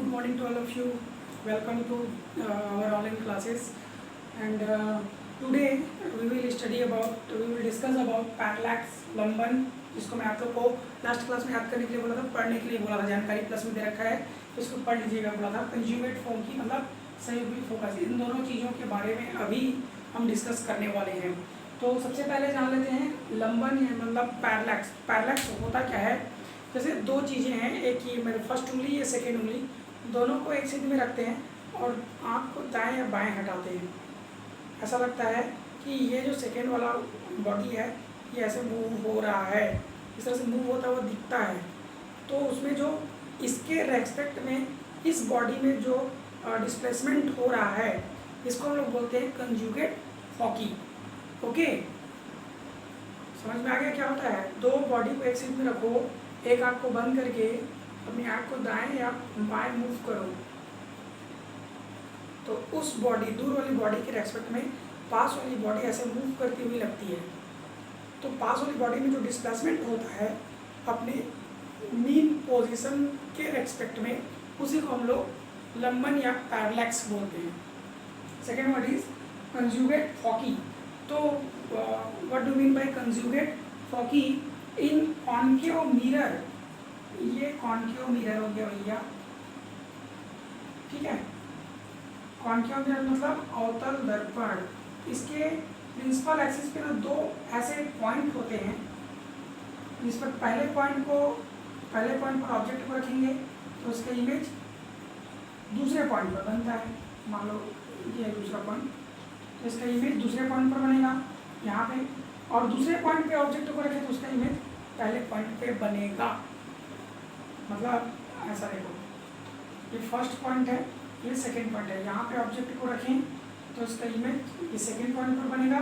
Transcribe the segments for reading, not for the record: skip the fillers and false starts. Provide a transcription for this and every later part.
Good morning to all of you. Welcome to our online classes. And today we will discuss about parallax लंबन, जिसको मैं आप लोग को लास्ट क्लास में याद करने के लिए बोला था, पढ़ने के लिए बोला था, जानकारी प्लस में दे रखा है, इसको पढ़ लीजिएगा बोला था। कंजुगेट फॉर्म की मतलब संयुग्मित फोकस, इन दोनों चीज़ों के बारे में अभी हम डिस्कस करने वाले हैं। तो सबसे पहले जान लेते हैं लंबन मतलब पैरलैक्स। पैरलैक्स होता क्या है? जैसे दो चीज़ें हैं, एक ये मेरे फर्स्ट उंगली या सेकेंड उंगली, दोनों को एक सीध में रखते हैं और आँख को दाएं या बाएं हटाते हैं। ऐसा लगता है कि ये जो सेकेंड वाला बॉडी है ये ऐसे मूव हो रहा है, इस तरह से मूव होता हुआ दिखता है। तो उसमें जो इसके रेस्पेक्ट में इस बॉडी में जो डिस्प्लेसमेंट हो रहा है, इसको हम लोग बोलते हैं कंजुगेट फॉकी। ओके, समझ में आ गया क्या होता है? दो बॉडी को एक सीध में रखो, एक आँख को बंद करके अपनी आँख को दाएं या बाएं मूव करो, तो उस बॉडी, दूर वाली बॉडी के रेस्पेक्ट में पास वाली बॉडी ऐसे मूव करती हुई लगती है। तो पास वाली बॉडी में जो डिस्प्लेसमेंट होता है अपने मीन पोजीशन के रेस्पेक्ट में, उसी को हम लोग लंबन या पैरलैक्स बोलते हैं। Second word is conjugate foci. तो what do mean by conjugate foci? In concave mirror, ये कॉन्केव मिरर हो गया भैया, ठीक है। कॉन्केव मिरर मतलब अवतल दर्पण। इसके प्रिंसिपल एक्सिस पे ना दो ऐसे पॉइंट होते हैं, जिस पर पहले पॉइंट पर ऑब्जेक्ट को रखेंगे तो उसका इमेज दूसरे पॉइंट पर बनता है। मान लो ये है दूसरा पॉइंट, तो इसका इमेज दूसरे पॉइंट पर बनेगा यहाँ पे, और दूसरे पॉइंट पे ऑब्जेक्ट को रखें तो उसका इमेज पहले पॉइंट पे बनेगा। मतलब ऐसा देखो, ये फर्स्ट पॉइंट है, ये सेकेंड पॉइंट है, यहाँ पे ऑब्जेक्ट को रखें तो इसका इमेज ये सेकेंड पॉइंट पर बनेगा,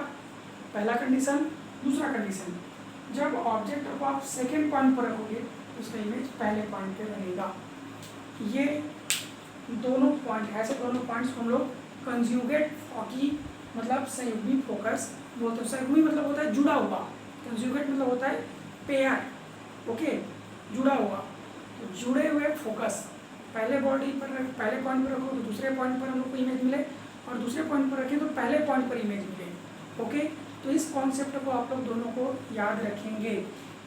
पहला कंडीशन। दूसरा कंडीशन, जब ऑब्जेक्ट को आप सेकेंड पॉइंट पर रखोगे तो उसका इमेज पहले पॉइंट पे बनेगा। ये दोनों पॉइंट, ऐसे दोनों पॉइंट्स को हम लोग कंजुगेट फॉकी मतलब संयुग्मी फोकस बोलते हैं। संयुग्मी मतलब होता है जुड़ा हुआ, कंजुगेट मतलब होता है पेयर, ओके, जुड़ा हुआ। तो जुड़े हुए फोकस, पहले बॉडी पर पहले पॉइंट पर रखो तो दूसरे पॉइंट पर हम लोग को इमेज मिले, और दूसरे पॉइंट पर रखें तो पहले पॉइंट पर इमेज मिले। ओके, तो इस कॉन्सेप्ट को आप लोग दोनों को याद रखेंगे।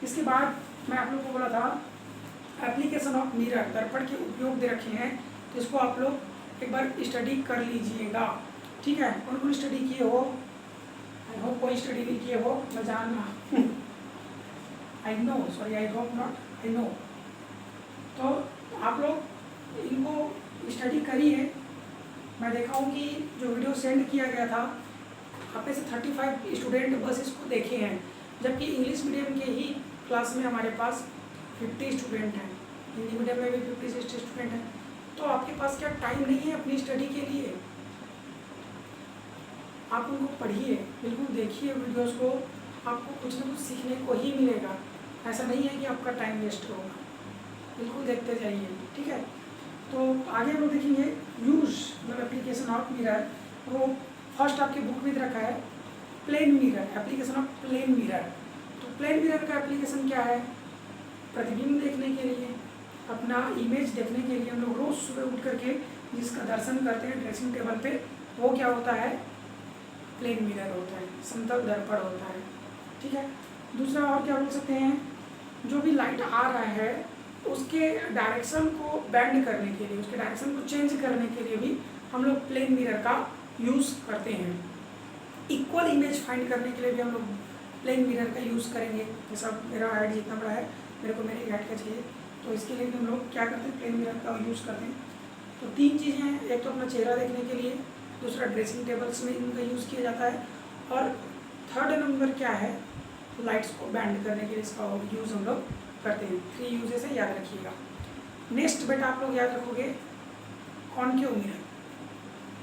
इसके बाद मैं आप लोग को बोला था एप्लीकेशन ऑफ मिरर, दर्पण के उपयोग दे रखे हैं, तो इसको आप लोग एक बार स्टडी कर लीजिएगा, ठीक है। कौन कौन स्टडी किए हो? आई होप कोई स्टडी नहीं किए हो, मैं जान रहा I know, sorry I hope not, I know. तो आप लोग इनको स्टडी करिए। मैं देखा हूँ कि जो वीडियो सेंड किया गया था, आप में से 35 स्टूडेंट बस इसको देखे हैं, जबकि इंग्लिश मीडियम के ही क्लास में हमारे पास 50 स्टूडेंट हैं, हिंदी मीडियम में भी 50-60 स्टूडेंट हैं। तो आपके पास क्या टाइम नहीं है अपनी स्टडी के लिए? आप उनको पढ़िए, बिल्कुल देखिए वीडियोस को, आपको कुछ ना कुछ सीखने को ही मिलेगा। ऐसा नहीं है कि आपका टाइम वेस्ट होगा, बिल्कुल देखते जाइए, ठीक है। तो आगे हम लोग देखेंगे यूज मतलब एप्लीकेशन ऑफ मिरर। वो फर्स्ट आपके बुक में रखा है plane mirror, application of plane mirror. तो प्लेन मिरर का एप्लीकेशन क्या है? प्रतिबिंब देखने के लिए, अपना इमेज देखने के लिए हम लोग रोज़ सुबह उठ करके जिसका दर्शन करते हैं ड्रेसिंग टेबल पे, वो क्या होता है? प्लेन मिरर होता है, समतल दर्पण होता है, ठीक है। दूसरा और क्या बोल सकते हैं? जो भी लाइट आ रहा है उसके डायरेक्शन को बेंड करने के लिए, उसके डायरेक्शन को चेंज करने के लिए भी हम लोग प्लेन मिरर का यूज़ करते हैं। इक्वल इमेज फाइंड करने के लिए भी हम लोग प्लेन मिरर का यूज़ करेंगे। जैसा मेरा हाइट जितना बड़ा है, मेरे को मेरी हाइट का चाहिए, तो इसके लिए भी हम लोग क्या करते हैं? प्लेन मिरर का यूज़ करते हैं। तो तीन चीज़ें हैं, एक तो अपना चेहरा देखने के लिए, दूसरा ड्रेसिंग टेबल्स में इनका यूज़ किया जाता है, और थर्ड नंबर क्या है? लाइट्स को बैंड करने के लिए इसका यूज़ हम लोग करते हैं। 3 यूजेस है, याद रखिएगा। नेक्स्ट बेटा आप लोग याद रखोगे कॉन्केव मिरर,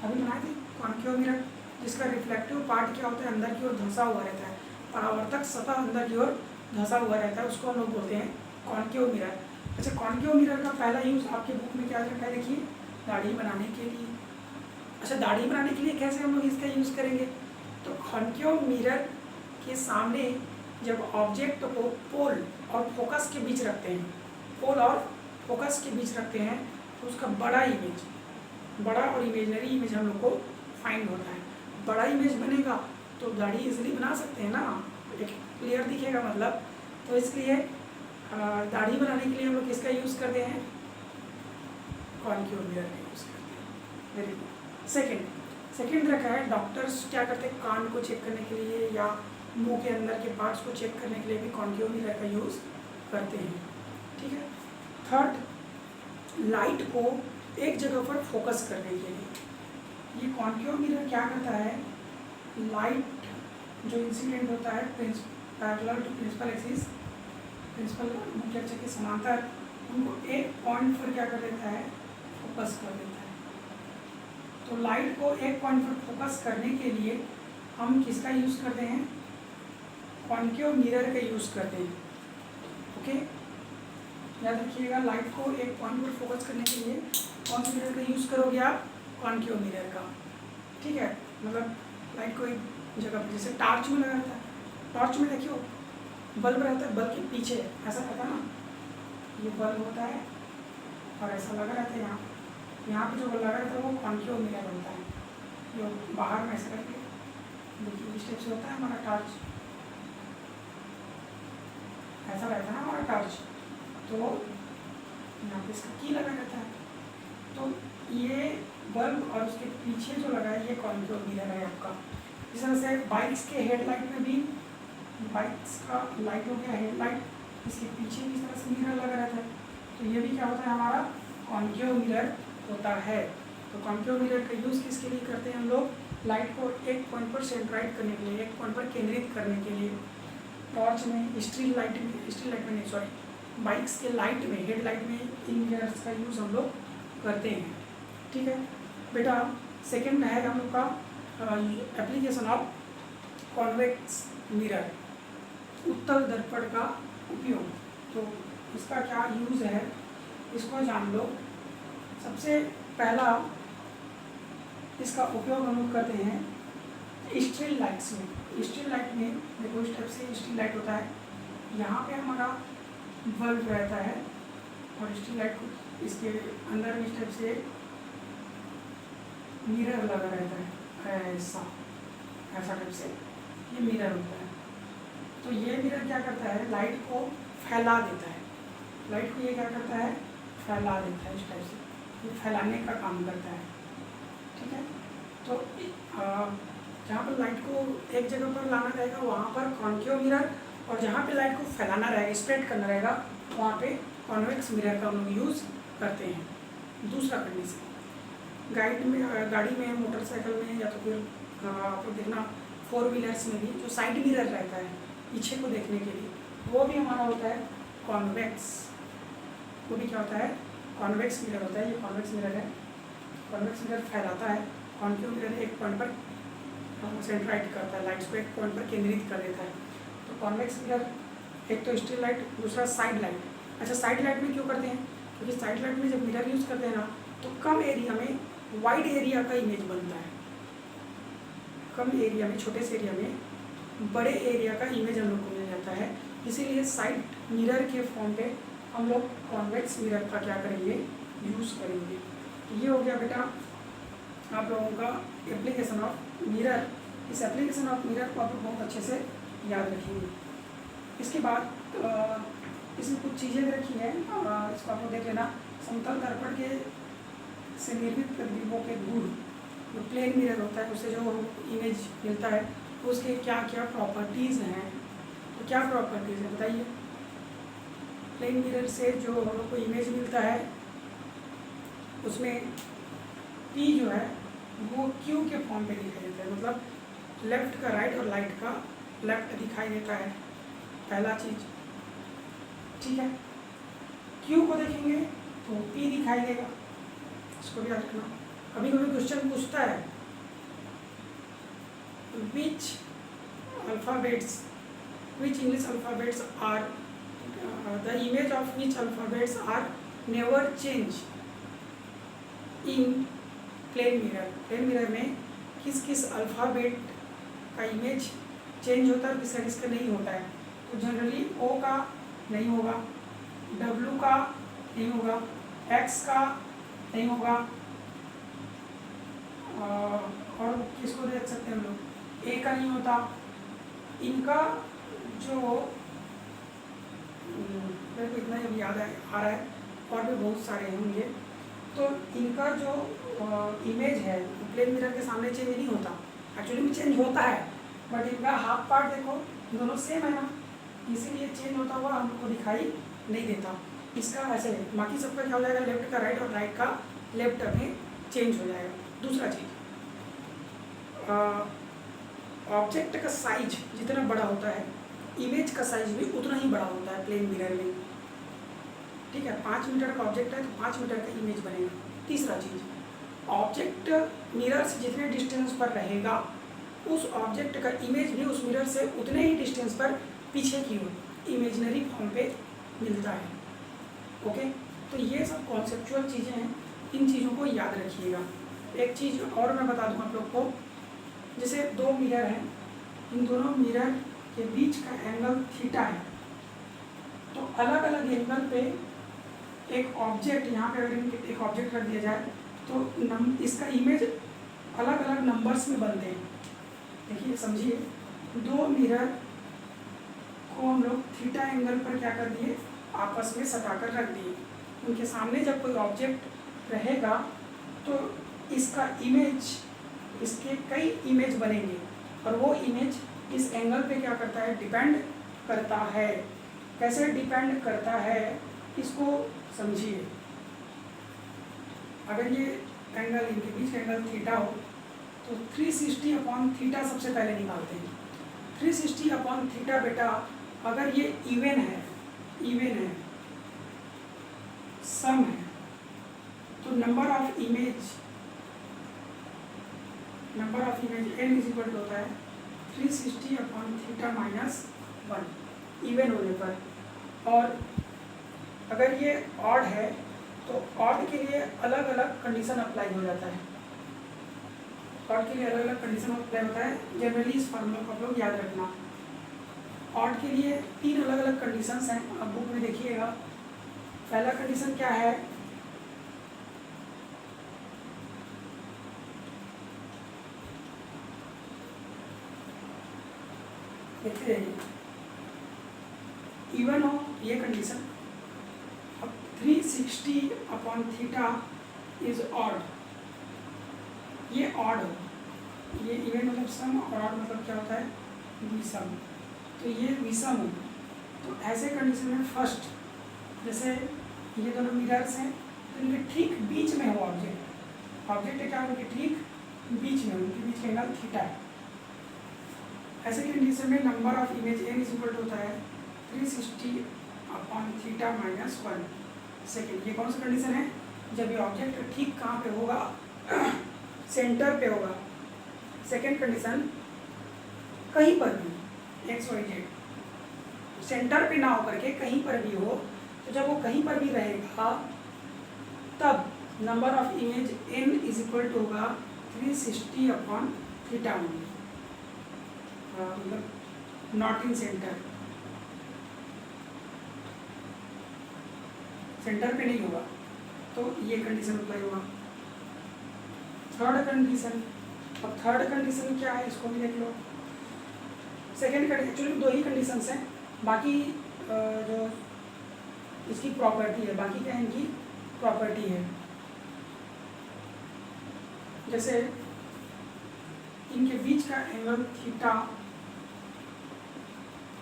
अभी बनाए थे कॉन्केव मिरर, जिसका रिफ्लेक्टिव पार्ट क्या होता है? अंदर की ओर धंसा हुआ रहता है, परावर्तक सतह अंदर की ओर धंसा हुआ रहता है, उसको हम लोग बोलते हैं कॉन्केव मिरर। अच्छा, कॉन्केव मिरर का पहला यूज़ आपके बुक में क्या रखा है? देखिए, दाढ़ी बनाने के लिए। अच्छा, दाढ़ी बनाने के लिए कैसे हम लोग इसका यूज़ करेंगे? तो कॉन्केव मिरर के सामने जब ऑब्जेक्ट को पोल और फोकस के बीच रखते हैं, पोल और फोकस के बीच रखते हैं, तो उसका बड़ा और इमेजनरी इमेज हम लोग को फाइंड होता है। बड़ा इमेज बनेगा तो दाढ़ी इजीली बना सकते हैं ना, एक क्लियर दिखेगा मतलब। तो इसलिए दाढ़ी बनाने के लिए हम लोग किसका यूज़ करते हैं, कॉन्केव मिरर का यूज़ करते हैं। Very good. सेकेंड रखा है, डॉक्टर्स क्या करते हैं, कान को चेक करने के लिए या मुंह के अंदर के पार्ट्स को चेक करने के लिए भी कॉन्केव मिरर का यूज़ करते हैं। ठीक है। थर्ड, लाइट को एक जगह पर फोकस करने के लिए ये कॉन्केव मिरर क्या करता है, लाइट जो इंसिडेंट होता है parallel to principal axis, principal मुख्य अक्ष के समांतर, उनको एक पॉइंट पर क्या कर देता है, फोकस कर देता है। तो लाइट को एक पॉइंट पर फोकस करने के लिए हम किसका यूज़ करते हैं, कॉन्केव मिरर का यूज़ करते हैं। ओके, याद रखिएगा, लाइट को एक पॉइंट पर फोकस करने के लिए कौन से मिरर का यूज़ करोगे आप, कॉन्केव मिरर का। ठीक है, मतलब लाइट को एक जगह पर, जैसे टार्च में लगा रहता है, टॉर्च में देखियो बल्ब रहता है, बल्ब के पीछे ऐसा रहता है ना, ये बल्ब होता है और ऐसा लगा रहता है यहाँ पे जो लगा रहता है वो कॉन्केव मिरर होता है, जो बाहर में ऐसा करके देखिए इस टाइप से होता है हमारा टॉर्च, ऐसा रहता है ना हमारा टॉर्च। तो यहाँ पे इसका की लगा रहता है, तो ये बल्ब और उसके पीछे जो लगा है ये कॉन्केव मिरर है आपका। इस तरह से बाइक्स के हेडलाइट में भी, बाइक्स का लाइट हो गया हेडलाइट, इसके पीछे भी इस तरह से मिरर लगा रहता है, तो ये भी क्या होता है, हमारा कॉन्केव मिरर होता है। तो कॉन्केव मिरर का यूज़ किसके लिए करते हैं हम लोग, लाइट को एक पॉइंट पर सेंट्राइट करने के लिए, एक पॉइंट पर केंद्रित करने के लिए। टॉर्च में, स्ट्रीट लाइट में नहीं, सॉरी, बाइक्स के लाइट में, हेडलाइट में इन मिरर्स का यूज़ हम लोग करते हैं। ठीक है बेटा। सेकेंड है हम लोग का एप्लीकेशन ऑफ कॉन्वेक्स मिरर, उत्तल दर्पण का उपयोग। तो इसका क्या यूज़ है, इसको जान लो। सबसे पहला इसका उपयोग हम लोग करते हैं स्ट्रीट लाइट्स में। स्ट्रीट लाइट में देखो इस टाइप से स्ट्रीट लाइट होता है, यहाँ पे हमारा बल्ब रहता है और स्ट्रीट लाइट को इसके अंदर इस टाइप से मिरर लगा रहता है, ऐसा टाइप से ये मिरर होता है। तो ये मिरर क्या करता है, लाइट को फैला देता है, लाइट को ये क्या करता है, फैला देता है, इस टाइप से ये फैलाने का काम करता है। ठीक है। तो जहाँ पर लाइट को एक जगह पर लाना रहेगा वहाँ पर कॉन्केव मिरर, और जहाँ पे लाइट को फैलाना रहेगा, स्प्रेड करना रहेगा, वहाँ पे कॉन्वेक्स मिरर का हम लोग यूज़ करते हैं। दूसरा कंडीशन, गाड़ी में, मोटरसाइकिल में, या तो फिर आपको देखना 4 व्हीलर्स में भी जो साइड मिरर रहता है पीछे को देखने के लिए, वो भी हमारा होता है कॉन्वेक्स। वो भी क्या होता है, कॉन्वेक्स मिरर होता है। ये कॉन्वेक्स मिरर है, कॉन्वेक्स मिरर फैलाता है, कॉन्केव मिरर एक पॉइंट पर सेंट्राइट करता है, लाइट्स को एक पॉइंट पर केंद्रित कर देता है। तो कॉन्वेक्स मिरर एक तो स्ट्रीट लाइट, दूसरा साइड लाइट। अच्छा, साइड लाइट में क्यों करते हैं, क्योंकि साइड लाइट में जब मिरर यूज़ करते हैं ना तो कम एरिया में वाइड एरिया का इमेज बनता है, कम एरिया में, छोटे से एरिया में बड़े एरिया का इमेज हम लोग को मिल जाता है। इसीलिए साइड मिरर के फॉर्म पे हम लोग कॉन्वेक्स मिरर का क्या करेंगे, यूज़ करेंगे। तो ये हो गया बेटा आप लोगों का एप्लीकेशन ऑफ मिरर। इस एप्लीकेशन ऑफ मिरर को आप लोग बहुत अच्छे से याद रखेंगे। इसके बाद इसमें कुछ चीज़ें रखी हैं, इसको आप लोग देख लेना। समतल दर्पण के से निर्मित प्रतिबिंबों के दूर जो प्लेन मिरर होता है उससे जो इमेज मिलता है उसके क्या क्या प्रॉपर्टीज़ हैं। तो क्या प्रॉपर्टीज़ हैं बताइए। प्लेन मिरर से जो हम लोग को इमेज मिलता है उसमें P जो है वो Q के फॉर्म पे दिखाई देता है, मतलब लेफ्ट का राइट और राइट का लेफ्ट दिखाई देता है, पहला चीज़। ठीक है, Q को देखेंगे तो P दिखाई देगा, इसको भी याद रखना। कभी कभी क्वेश्चन पूछता है which English alphabets are the image of which alphabets are never change in plane mirror. Plane mirror में किस किस अल्फ़ाबेट का इमेज चेंज होता है और किसका किसका नहीं होता है। तो जनरली O का नहीं होगा, W का नहीं होगा, X का नहीं होगा। और किसको देख सकते हैं हम लोग, ए का नहीं होता। इनका जो मेरे को इतना ही याद आ रहा है, और भी बहुत सारे होंगे। तो इनका जो इमेज है प्लेन मिरर के सामने चेंज नहीं होता, एक्चुअली में चेंज होता है, बट इनका हाफ पार्ट देखो दोनों सेम है ना, इसीलिए चेंज होता हुआ हमको दिखाई नहीं देता। इसका ऐसे है, बाकी सबका क्या हो जाएगा, लेफ्ट का राइट और राइट का लेफ्ट में चेंज हो जाएगा। दूसरा चीज़, ऑब्जेक्ट का साइज जितना बड़ा होता है, इमेज का साइज भी उतना ही बड़ा होता है प्लेन मिरर में। ठीक है, 5 मीटर का ऑब्जेक्ट है तो 5 मीटर का इमेज बनेगा। तीसरा चीज़, ऑब्जेक्ट मिरर से जितने डिस्टेंस पर रहेगा, उस ऑब्जेक्ट का इमेज भी उस मिरर से उतने ही डिस्टेंस पर पीछे की ओर इमेजनरी फॉर्म पे मिलता है। ओके, तो ये सब कॉन्सेप्चुअल चीज़ें हैं, इन चीज़ों को याद रखिएगा। एक चीज़ और मैं बता दूँ आप लोग को, जैसे 2 मिरर हैं, इन दोनों मिरर के बीच का एंगल थीटा है, तो अलग अलग एंगल पे एक ऑब्जेक्ट, यहाँ पे अगर एक ऑब्जेक्ट रख दिया जाए तो इसका इमेज अलग अलग नंबर्स में बनते हैं। देखिए समझिए, 2 मिरर को हम लोग थीटा एंगल पर क्या कर दिए, आपस में सटाकर रख दिए। उनके सामने जब कोई ऑब्जेक्ट रहेगा तो इसका इमेज, इसके कई इमेज बनेंगे, और वो इमेज इस एंगल पे क्या करता है, डिपेंड करता है। कैसे डिपेंड करता है इसको समझिए। अगर ये एंगल, इनके बीच का एंगल थीटा हो तो 360 अपॉन थीटा सबसे पहले निकालते हैं। 360 अपॉन थीटा बेटा, अगर ये इवन है, सम है, तो number of image n is equal to होता है 360 अपॉन थीटा माइनस 1 इवन होने पर। और अगर ये ऑड है तो ऑड के लिए अलग अलग कंडीशन अप्लाई हो जाता है, ऑड के लिए अलग अलग कंडीशन अप्लाई होता है। जनरली इस फार्मूला को आप लोग याद रखना। ऑड के लिए 3 अलग अलग कंडीशंस हैं, आप बुक में देखिएगा। पहला कंडीशन क्या है, देखते रहिए, इवन हो ये कंडीशन। अब 360 अपॉन थीटा इज ऑड, ये ऑड हो, ये इवन मतलब सम, और ऑड मतलब क्या होता है, विषम। तो ये विषम हो, तो ऐसे कंडीशन में फर्स्ट, जैसे ये दोनों मिरर्स हैं तो इनके ठीक बीच में हो ऑब्जेक्ट क्या, उनके ठीक बीच में, उनके बीच का एंगल थीटा है। ऐसे कंडीशन में number of image n is equal to होता है 360 अपॉन थीटा माइनस 1 सेकेंड। ये कौन सा कंडीशन है, जब ये ऑब्जेक्ट ठीक कहाँ पे होगा, सेंटर पे होगा। सेकेंड कंडीशन, कहीं पर भी XYZ सेंटर पे ना होकर के कहीं पर भी हो, तो जब वो कहीं पर भी रहेगा तब number of image n is equal to होगा 360 अपॉन थीटा ओनली, मतलब नॉट इन सेंटर, सेंटर पे नहीं होगा, तो ये कंडीशन अप्लाई होगा। थर्ड कंडीशन, अब थर्ड कंडीशन क्या है इसको भी देख लो। सेकेंड कंडीशन, एक्चुअली 2 ही कंडीशंस हैं, बाकी जो इसकी प्रॉपर्टी है, बाकी क्या है इनकी प्रॉपर्टी है। जैसे इनके बीच का एंगल थीटा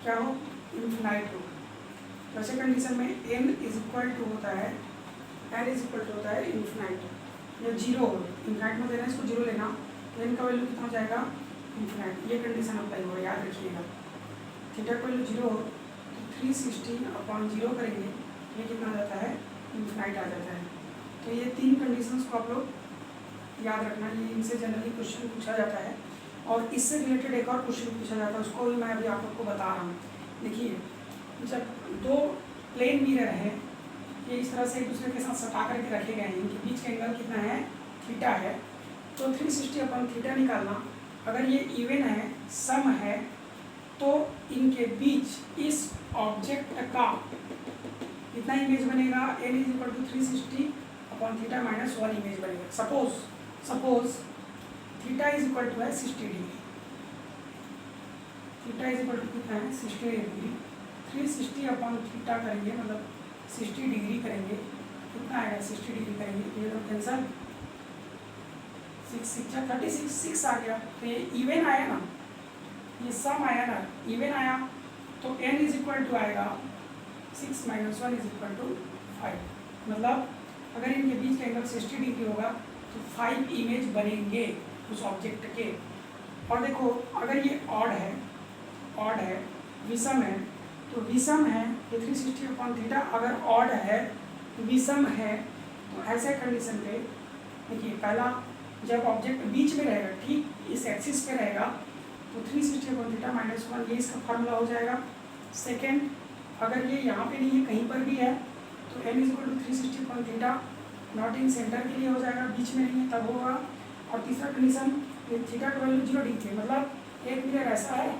क्या हो, इन्फिनाइट हो। वैसे कंडीशन में n इज इक्वल टू होता है, n इज इक्वल टू होता है इन्फिनाइट, या जीरो हो, इन्फिनाइट में देना, इसको जीरो लेना, तो n का वैल्यू कितना हो जाएगा, इन्फिनाइट। ये कंडीशन अप्लाई होगा, याद रखिएगा। थीटा का वैल्यू जीरो हो तो 360 अपॉन जीरो करेंगे, ये कितना आ जाता है, इन्फिनाइट आ जाता है। तो ये 3 कंडीशंस को आप लोग याद रखना, ये इनसे जनरली क्वेश्चन पूछा जाता है। और इससे रिलेटेड एक और क्वेश्चन पूछा जाता है, उसको भी मैं अभी आप लोग को बता रहा हूँ। देखिए, जब 2 प्लेन मिरर हैं, ये इस तरह से एक दूसरे के साथ सटा करके रखे गए हैं, इनके बीच का एंगल कितना है, थीटा है, तो 360 अपॉन थीटा निकालना। अगर ये इवन है, सम है, तो इनके बीच इस ऑब्जेक्ट का कितना इमेज बनेगा, n is equal to 360 upon theta minus 1 image बनेगा। Suppose theta is equal to है 60 degree, theta is equal to कितना है 60 डिग्री, 360 अपॉन थीटा करेंगे मतलब 60 डिग्री करेंगे, कितना आएगा 60 डिग्री करेंगे, ये तो कैंसल, 6 आ गया, तो ये इवन आया ना, ये सम आया ना, इवन आया, तो n इज इक्वल टू आएगा 6 माइनस 1 इज इक्वल टू 5, मतलब अगर इनके बीच का एंगल 60 डिग्री होगा तो 5 इमेज बनेंगे उस ऑब्जेक्ट के। और देखो अगर ये ऑड है विषम है, तो विषम है ये 360 अपॉन थीटा, अगर ऑड है विषम है, तो ऐसे कंडीशन पे देखिए पहला जब ऑब्जेक्ट बीच में रहेगा, ठीक इस एक्सिस पे रहेगा, तो 360 अपॉन थीटा माइनस 1 ये इसका फार्मूला हो जाएगा। सेकेंड, अगर ये यहाँ पे नहीं है कहीं पर भी है, तो n is equal to 360 upon theta not in center के लिए हो जाएगा, बीच में नहीं है तब होगा। और तीसरा कंडीशन, ये थीटा का वैल्यू 0 डिग्री, मतलब एक मिरर ऐसा है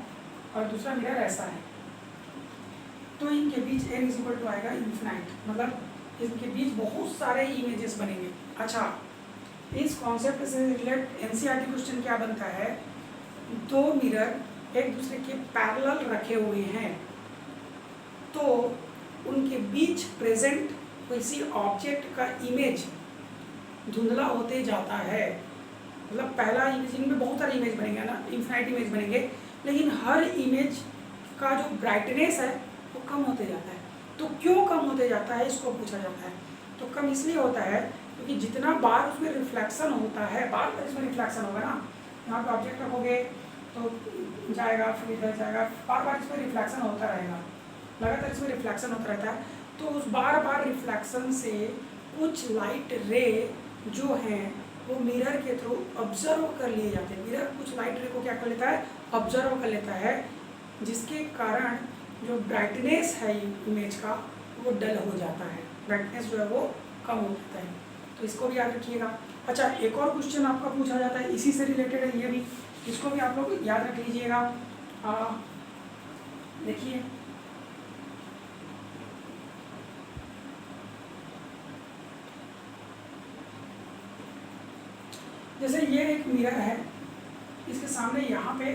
और दूसरा मिरर ऐसा है, तो इनके बीच n इज इक्वल टू आएगा इन्फिनाइट, मतलब इनके बीच बहुत सारे इमेजेस बनेंगे। अच्छा, इस कॉन्सेप्ट से रिलेटेड एनसीईआरटी क्वेश्चन क्या बनता है, दो मिरर एक दूसरे के पैरेलल रखे हुए हैं, तो उनके बीच प्रेजेंट किसी ऑब्जेक्ट का इमेज धुंधला होते जाता है, मतलब पहला इमेज, इनमें बहुत सारे इमेज बनेंगे ना, इन्फिनाइट इमेज बनेंगे, लेकिन हर इमेज का जो ब्राइटनेस है वो कम होते जाता है। तो क्यों कम होते जाता है इसको पूछा जाता है। तो कम इसलिए होता है क्योंकि जितना बार उसमें रिफ्लेक्शन होता है, बार बार इसमें रिफ्लेक्शन होगा ना, यहाँ पे ऑब्जेक्ट रखोगे तो जाएगा फिर इधर जाएगा, बार बार इसमें रिफ्लेक्शन होता रहेगा, लगातार इसमें रिफ्लेक्शन होता रहता है, तो उस बार बार रिफ्लेक्शन से कुछ लाइट रे जो हैं वो मिरर के थ्रू ऑब्जर्व कर लिए जाते हैं। मिरर कुछ लाइट रे को क्या कर लेता है, ऑब्जर्व कर लेता है, जिसके कारण जो ब्राइटनेस है इमेज का वो डल हो जाता है, ब्राइटनेस जो है वो कम हो जाता है। तो इसको भी याद रखिएगा। अच्छा, एक और क्वेश्चन आपका पूछा जाता है इसी से रिलेटेड है, ये भी, इसको भी आप लोग याद रख लीजिएगा। देखिए जैसे ये एक मिरर है, इसके सामने यहाँ पे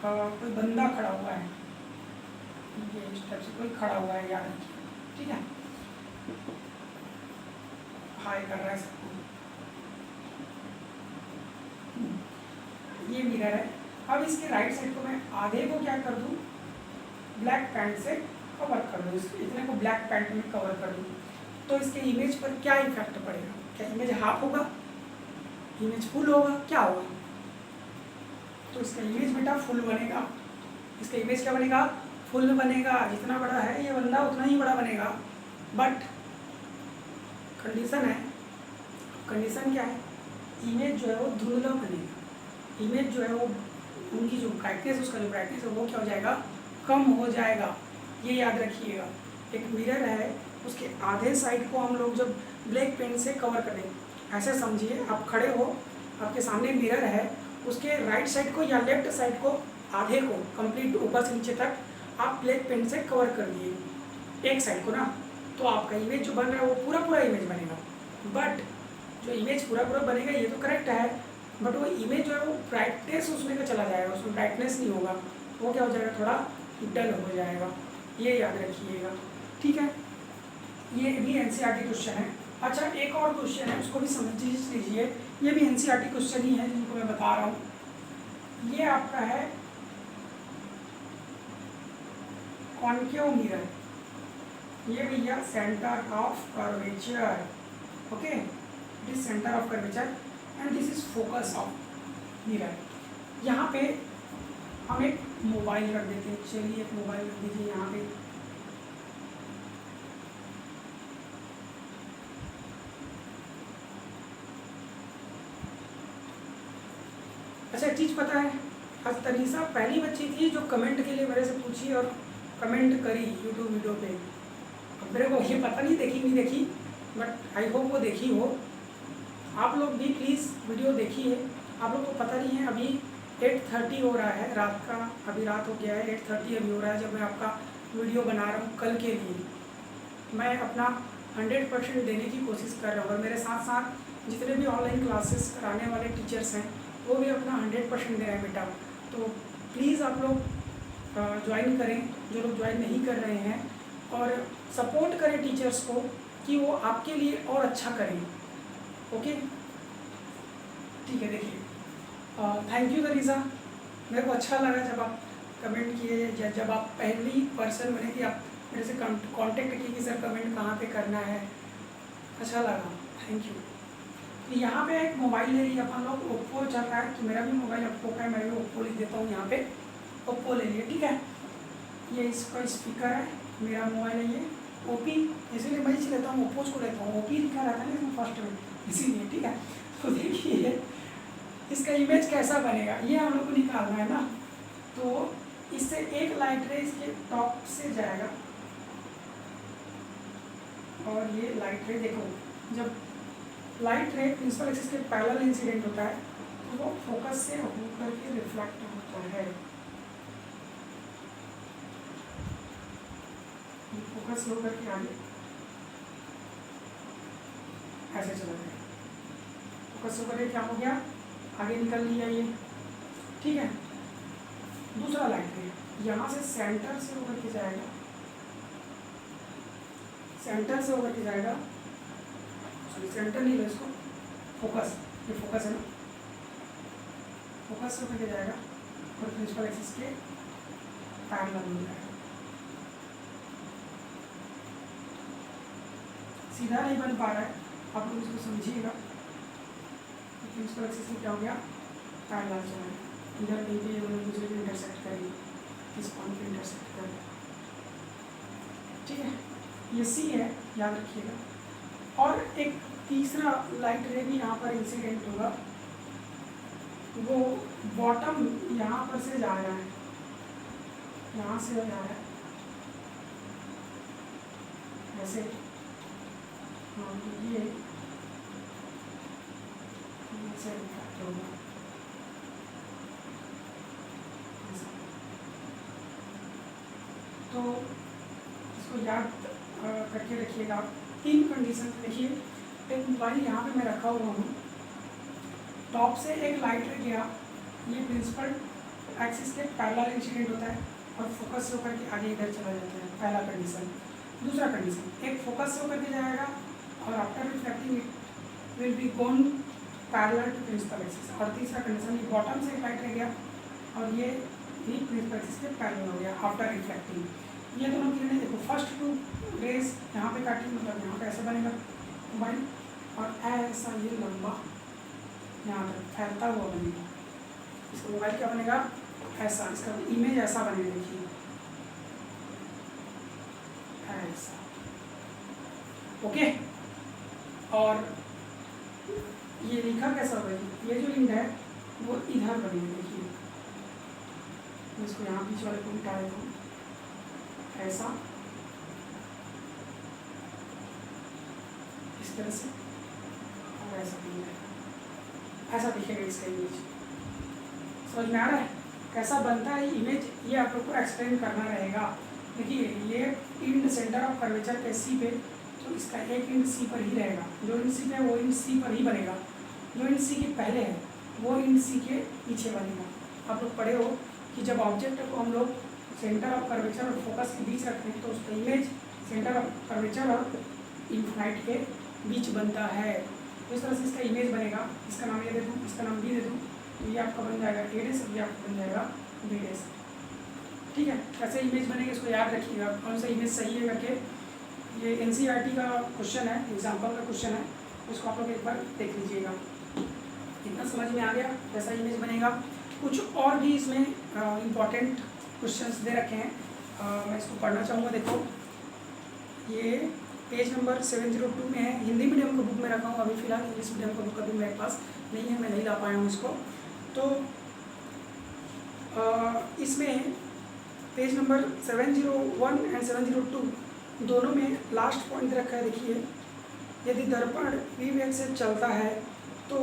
कोई बंदा खड़ा हुआ है, ये इस टाइप से कोई खड़ा हुआ है, याद रखिए, ठीक है, हाय कर रहा है सबको, ये मिरर है। अब इसके राइट साइड को मैं आधे को क्या कर दूँ, ब्लैक पैंट से कवर कर दूँ, इतने को ब्लैक पैंट में कवर कर दूँ, तो इसके इमेज पर क्या इफेक्ट पड़ेगा, क्या इमेज हाफ होगा, इमेज फुल होगा, क्या होगा, तो इसका इमेज बेटा फुल बनेगा, इसका इमेज क्या बनेगा, फुल बनेगा, जितना बड़ा है ये बंदा उतना ही बड़ा बनेगा। बट कंडीशन है, कंडीशन क्या है, इमेज जो है वो धुंधला बनेगा, इमेज जो है वो उनकी जो ब्राइटनेस, उसका जो ब्राइटनेस है वो क्या हो जाएगा, कम हो जाएगा, ये याद रखिएगा। एक मिरर है, उसके आधे साइड को हम लोग जब ब्लैक पेन से कवर कर देंगे, ऐसे समझिए आप खड़े हो, आपके सामने मिरर है, उसके राइट साइड को या लेफ्ट साइड को आधे को कंप्लीट ऊपर से नीचे तक आप ब्लैक पेन से कवर कर दिए एक साइड को ना, तो आपका इमेज जो बन रहा है वो पूरा पूरा इमेज बनेगा। बट जो इमेज पूरा पूरा बनेगा ये तो करेक्ट है, बट वो इमेज जो है वो ब्राइटनेस उसमें का चला जाएगा, उसमें ब्राइटनेस नहीं होगा, वो क्या हो जाएगा, थोड़ा डल हो जाएगा, ये याद रखिएगा, ठीक है। ये भी एनसीईआरटी क्वेश्चन है। अच्छा, एक और क्वेश्चन है, उसको भी समझ लीजिए, ये भी एनसीईआरटी क्वेश्चन ही है जिनको मैं बता रहा हूँ। ये आपका है कॉन्केव मिरर, ये भैया centre of curvature, okay, this centre of curvature and this is focus of mirror. यहाँ पे हम एक मोबाइल रख देते हैं, चलिए एक मोबाइल रख दीजिए यहाँ पे, अच्छा एक चीज़ पता है, आज तनीसा पहली बच्ची थी जो कमेंट के लिए मेरे से पूछी और कमेंट करी यूट्यूब वीडियो पे। अब मेरे को ये पता नहीं देखी नहीं देखी, बट आई होप वो देखी हो। आप लोग भी प्लीज़ वीडियो देखिए, आप लोग को पता नहीं है अभी 8:30 हो रहा है रात का, अभी रात हो गया है, 8:30 अभी हो रहा है जब मैं आपका वीडियो बना रहा हूँ कल के लिए। मैं अपना 100% देने की कोशिश कर रहा हूँ। और मेरे साथ साथ जितने भी ऑनलाइन क्लासेस कराने वाले टीचर्स हैं वो भी अपना 100% दे रहे हैं बेटा। तो प्लीज़ आप लोग ज्वाइन करें, जो लोग ज्वाइन नहीं कर रहे हैं, और सपोर्ट करें टीचर्स को कि वो आपके लिए और अच्छा करें। ओके, ठीक है। देखिए, थैंक यू तरीज़ा, मेरे को अच्छा लगा जब आप कमेंट किए, जब आप पहली पर्सन बने कि आप मेरे से कांटेक्ट किए कि सर कमेंट कहाँ पे करना है, अच्छा लगा, थैंक यू। तो यहाँ पे एक मोबाइल ले लिया अपन लोग, ओप्पो चल रहा है, कि मेरा भी मोबाइल ओप्पो का है, मैं भी ओप्पो लिख देता हूँ यहाँ पे, ओप्पो ले लिया, ठीक है। ये इसका स्पीकर है, मेरा मोबाइल है ये, ओपी, इसीलिए मैं ही लेता हूँ, ओप्पो को लेता हूँ, ओपी लिखा रहता है ना फर्स्ट में, इसीलिए, ठीक है। तो देखिए इसका इमेज कैसा बनेगा ये हम लोग को निकालना है ना। तो इससे एक लाइट रे इसके टॉप से जाएगा, और ये लाइट रे देखो, जब लाइट रे प्रिंसिपल एक्सिस के पैरेलल इंसिडेंट होता है तो वो फोकस से होकर के रिफ्लेक्ट होता है, फोकस से होकर के आगे ऐसे चला गया, फोकस से होकर क्या हो गया, आगे निकल लिया ये, ठीक है। दूसरा लाइट रे यहाँ से सेंटर से होकर के जाएगा, सेंटर से होकर के जाएगा, सॉरी सेंटर नहीं है इसको, फोकस, ये फोकस है ना, फोकस से होकर के जाएगा और प्रिंसिपल एक्सिस के पैरेलल हो जाएगा। सीधा नहीं बन पा रहा है, आप लोग इसको समझिएगा। प्रिंसिपल एक्सिस में क्या हो गया, पैरेलल चला गया, इधर कहीं पे ये दूसरे को इंटरसेक्ट करेंगे, इस पॉइंट पे इंटरसेक्ट करेंगे, ठीक है। ये सी है, याद रखिएगा। और एक तीसरा लाइट रे भी यहाँ पर इंसिडेंट होगा, वो बॉटम यहाँ पर से जा रहा है, यहाँ से जा रहा है ऐसे, हाँ ये ऐसे रिफ्लेक्ट होगा, तो इसको याद करके रखिएगा। तीन कंडीशन देखिए, एक मोबाइल यहाँ पे मैं रखा हुआ हूँ, टॉप से एक लाइट रे गया, ये प्रिंसिपल एक्सिस के पैरेलल इंसिडेंट होता है और फोकस से होकर के आगे इधर चला जाता है, पहला कंडीशन। दूसरा कंडीशन, एक फोकस से होकर के जाएगा और after reflecting it will be gone parallel to principal axis. और तीसरा कंडीशन, ये बॉटम से एक लाइट रे गया और ये भी प्रिंसिपल एक्सिस के पैरेलल हो गया आफ्टर रिफ्लेक्टिंग। ये दोनों किरणें देखो, फर्स्ट टू रेज यहाँ पे काटी, मतलब यहाँ पे ऐसा बनेगा मोबाइल, और ऐसा ये लंबा यहाँ तक फैलता हुआ बनेगा, इसका मोबाइल क्या बनेगा, ऐसा, इसका इमेज ऐसा बनेगा, देखिए ऐसा, ओके। और ये लिखा कैसा होगा, ये जो लिंक है वो इधर बनेगा, देखिए मैं इसको यहाँ बीच वाले को मिटा देता हूँ, ऐसा, इस तरह से, और ऐसा बन जाएगा, ऐसा दिखेगा इसका इमेज। समझ में आ रहा है कैसा बनता है इमेज, ये आप लोग को एक्सप्लेन करना रहेगा। देखिए ये इंड सेंटर ऑफ कर्वेचर पे सी पे, तो इसका एक इंड सी पर ही रहेगा, जो इंड सी पे है वो इंड सी पर ही बनेगा, जो इंड सी के पहले है वो इंड सी के पीछे बनेगा। आप लोग पढ़े हो कि जब ऑब्जेक्ट को हम लोग सेंटर ऑफ कर्वेचर और फोकस के बीच रखते हैं तो उसका इमेज सेंटर ऑफ कर्वेचर और इन्फिनाइट के बीच बनता है। तो इस तरह से इसका इमेज बनेगा, इसका नाम ये दे दूँ, इसका नाम बी दे दूँ, तो ये आपका बन जाएगा ए डेस, ये आपका बन जाएगा बी डेस, ठीक है। कैसे इमेज बनेगा इसको याद रखिएगा, कौन सा इमेज सही है करके। ये NCERT का क्वेश्चन है, एग्जाम्पल का क्वेश्चन है, उसको आप लोग एक बार देख लीजिएगा। इतना समझ में आ गया कैसा इमेज बनेगा। कुछ और भी इसमें इम्पॉर्टेंट क्वेश्चंस दे रखे हैं, मैं इसको पढ़ना चाहूँगा। देखो ये पेज नंबर 702 में है, हिंदी मीडियम का बुक में रखा हूँ, अभी फिलहाल इंग्लिश मीडियम का बुक अभी मेरे पास नहीं है, मैं नहीं ला पाया हूँ इसको। तो इसमें पेज नंबर 701 एंड 702 दोनों में लास्ट पॉइंट रखा है, देखिए यदि दर्पण v वेग से चलता है तो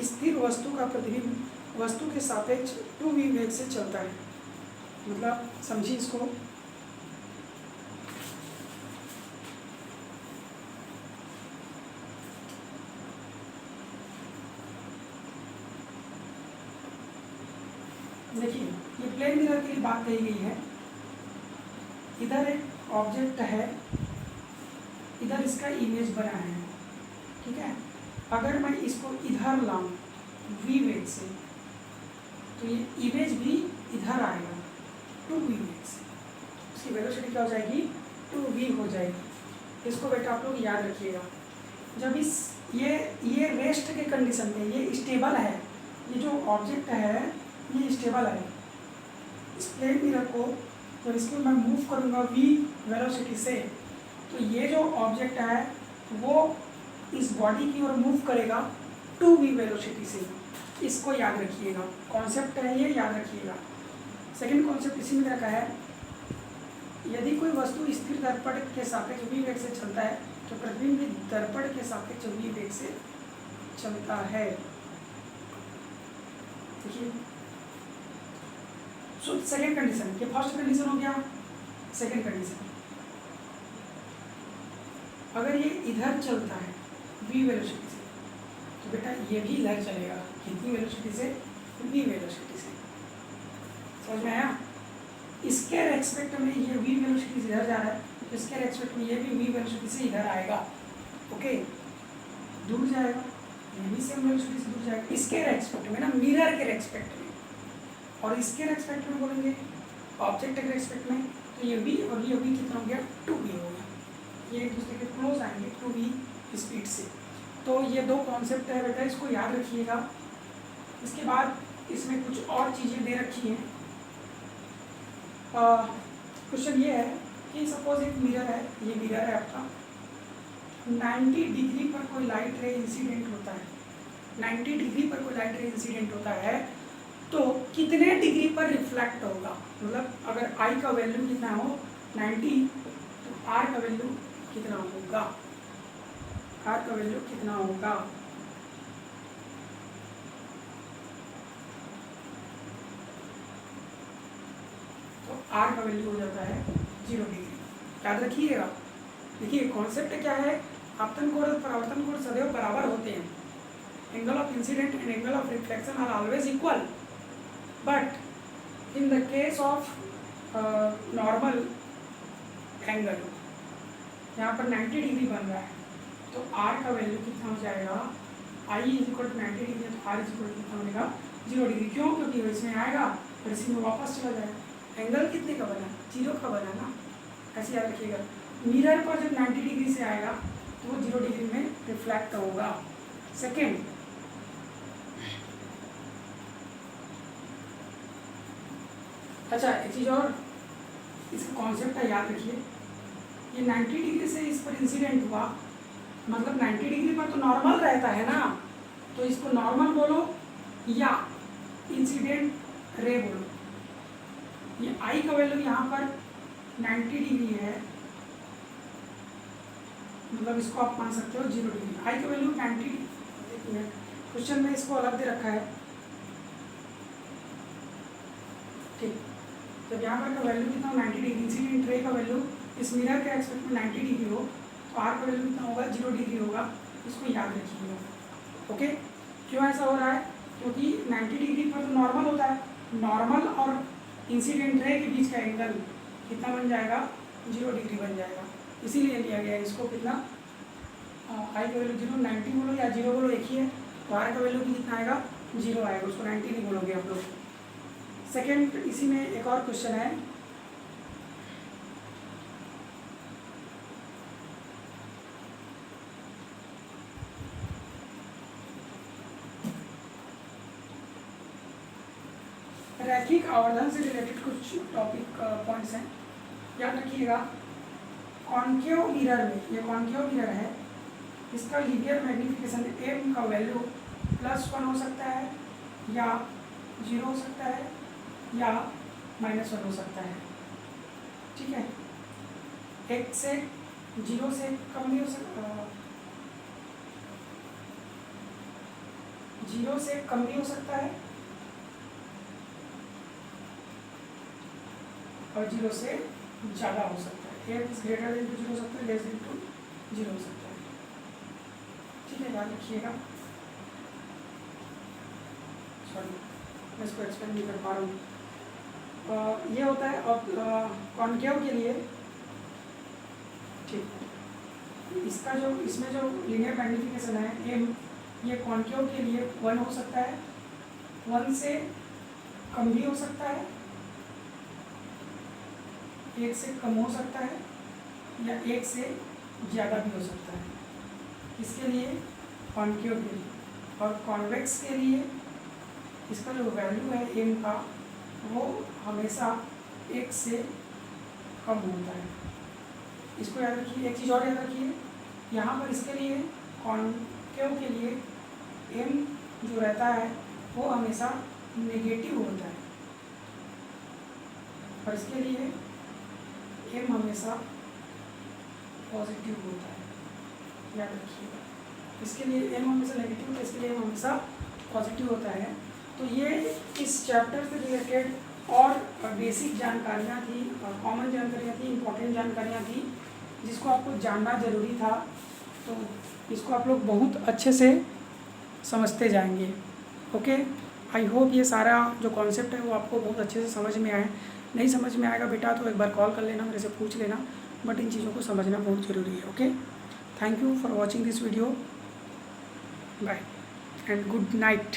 स्थिर वस्तु का प्रतिबिंब वस्तु के सापेक्ष 2v वेग से चलता है। मतलब समझिए इसको, देखिए ये प्लेन मिरर के लिए बात कही गई है। इधर एक ऑब्जेक्ट है, इधर इसका इमेज बना है, ठीक है। अगर मैं इसको इधर लाऊं v वेग से, तो ये इमेज भी इधर आएगा 2v वेग से, उसकी वेलोसिटी क्या हो जाएगी 2v हो जाएगी। इसको बेटा आप लोग याद रखिएगा। जब इस ये रेस्ट के कंडीशन में ये स्टेबल है, ये जो ऑब्जेक्ट है ये स्टेबल है। इस प्लेन मिरर को जब इसको मैं मूव करूँगा v वेलोसिटी से, तो ये जो ऑब्जेक्ट है वो इस बॉडी की ओर मूव करेगा 2v वेलोसिटी से। इसको याद रखिएगा, कॉन्सेप्ट है ये, याद रखिएगा। सेकंड कॉन्सेप्ट इसी में रखा है, यदि कोई वस्तु स्थिर दर्पण के सापेक्ष v वेग से चलता है तो प्रतिबिंब भी दर्पण के सापेक्ष v वेग से चलता है। देखिए सो सेकेंड कंडीशन, ये फर्स्ट कंडीशन हो गया। सेकेंड कंडीशन, अगर ये इधर चलता है v वेलोसिटी से, तो बेटा ये भी इधर चलेगा, कितनी वेलोसिटी से v वेलोसिटी से। समझ में आया? इसके रेस्पेक्ट में ये v वेलोसिटी से इधर जा रहा है, इसके रेस्पेक्ट में ये भी v वेलोसिटी से इधर आएगा। ओके, दूर जाएगा, ये भी सेम वेलोसिटी से दूर जाएगा। इसके रेस्पेक्ट में ना, मिरर के रेस्पेक्ट में, और इसके रेस्पेक्ट में बोलेंगे ऑब्जेक्ट के रेस्पेक्ट में, तो ये v और ये v कितना हो गया 2v हो गया। ये एक दूसरे के क्लोज आएंगे 2v स्पीड से। तो ये दो कॉन्सेप्ट है बेटा, इसको याद रखिएगा। इसके बाद इसमें कुछ और चीज़ें दे रखी हैं। क्वेश्चन ये है कि सपोज एक मिरर है, ये मिरर है आपका, 90 डिग्री पर कोई लाइट रे इंसिडेंट होता है, 90 डिग्री पर कोई लाइट रे इंसिडेंट होता है, तो कितने डिग्री पर रिफ्लेक्ट होगा? मतलब अगर आई का वैल्यू कितना हो 90, तो आर का वैल्यू कितना होगा? आर का वैल्यू कितना होगा? तो आर का वैल्यू हो जाता है 0 डिग्री। याद रखिएगा। देखिए कॉन्सेप्ट क्या है, आपतन कोण और परावर्तन कोण सदैव बराबर होते हैं। Angle of incident and angle of reflection are always equal, but in the case of normal angle, यहाँ पर 90 डिग्री बन रहा है, तो आर का वैल्यू कितना हो जाएगा? I is equal to 90 degree, तो आर इज इक्वल टू कितना बनेगा 0 डिग्री। क्यों? क्योंकि इसमें आएगा और इसी में वापस चला जाएगा। एंगल कितने का बना? 0 का बना ना, ऐसे याद रखिएगा। मिरर पर जब 90 डिग्री से आएगा तो वो 0 डिग्री में रिफ्लेक्ट होगा। सेकेंड, अच्छा एक चीज़ और, इसका कॉन्सेप्ट है, याद रखिए। ये 90 डिग्री से इस पर इंसिडेंट हुआ, मतलब 90 डिग्री पर तो नॉर्मल रहता है ना, तो इसको नॉर्मल बोलो या इंसिडेंट रे बोलो। ये आई का वैल्यू यहाँ पर 90 डिग्री है, मतलब इसको आप मान सकते हो 0 डिग्री। आई का वैल्यू 90 डिग्री, क्वेश्चन में इसको अलग दे रखा है, ठीक। जब यहाँ पर का वैल्यू कितना हो 90 डिग्री, इंसिडेंट रे का वैल्यू इस मिरर के एक्सपेक्ट में 90 डिग्री हो, तो आर का वैल्यू कितना होगा 0 डिग्री होगा। इसको याद रखिएगा। ओके, क्यों ऐसा हो रहा है? क्योंकि 90 डिग्री पर तो नॉर्मल होता है, नॉर्मल और इंसिडेंट रे के बीच का एंगल कितना बन जाएगा? 0 डिग्री बन जाएगा। इसीलिए लिया गया है इसको। कितना? आई का वैल्यू 0, 90 बोलो या 0 बोलो, एक ही है। तो आर का वैल्यू भी कितना आएगा? 0 आएगा, उसको 90 नहीं बोलोगे आप लोग। सेकेंड, इसी में एक और क्वेश्चन है, रैखिक आवर्धन से रिलेटेड कुछ टॉपिक पॉइंट्स हैं, याद रखिएगा। कॉन्केव मिरर में, ये कॉन्केव मिरर है, इसका लीनियर मैग्नीफिकेशन एम का वैल्यू +1 हो सकता है या 0 हो सकता है या -1 हो सकता है, ठीक है। 1 से 0 से कम भी हो सकता, 0 से कम भी हो सकता है और 0 से ज़्यादा हो सकता है। एम इज ग्रेटर देन 0 हो सकता है, लेस देन 0 हो सकता है, ठीक है, याद रखिएगा। सॉरी, मैं इसको एक्सप्लेन नहीं कर पा रहा हूँ। ये होता है और कॉन्केव के लिए, ठीक, इसका जो इसमें जो लीनियर मैग्नीफिकेशन है एम, ये कॉन्केव के लिए 1 हो सकता है, 1 से कम भी हो सकता है, 1 से कम हो सकता है, या 1 से ज़्यादा भी हो सकता है। इसके लिए कॉन्केव के लिए, और कॉन्वेक्स के लिए इसका जो वैल्यू है एम का वो हमेशा 1 से कम होता है। इसको याद रखिए। एक चीज़ और याद रखिए, यहाँ पर इसके लिए कॉन्केव के लिए एम जो रहता है वो हमेशा नेगेटिव होता है, और इसके लिए एम हमेशा पॉजिटिव होता है, याद रखिएगा। इसके लिए एम हमेशा नेगेटिव होता है, इसके लिए एम हमेशा पॉजिटिव होता है। तो ये इस चैप्टर से रिलेटेड और बेसिक जानकारियाँ थी, कॉमन जानकारियाँ थी, इम्पोर्टेंट जानकारियाँ थी, जिसको आपको जानना ज़रूरी था। तो इसको आप लोग बहुत अच्छे से समझते जाएंगे। ओके, आई होप ये सारा जो कॉन्सेप्ट है वो आपको बहुत अच्छे से समझ में आए। नहीं समझ में आएगा बेटा तो एक बार कॉल कर लेना, मेरे से पूछ लेना, बट इन चीज़ों को समझना बहुत ज़रूरी है। Okay, thank you for watching this video, bye and good night.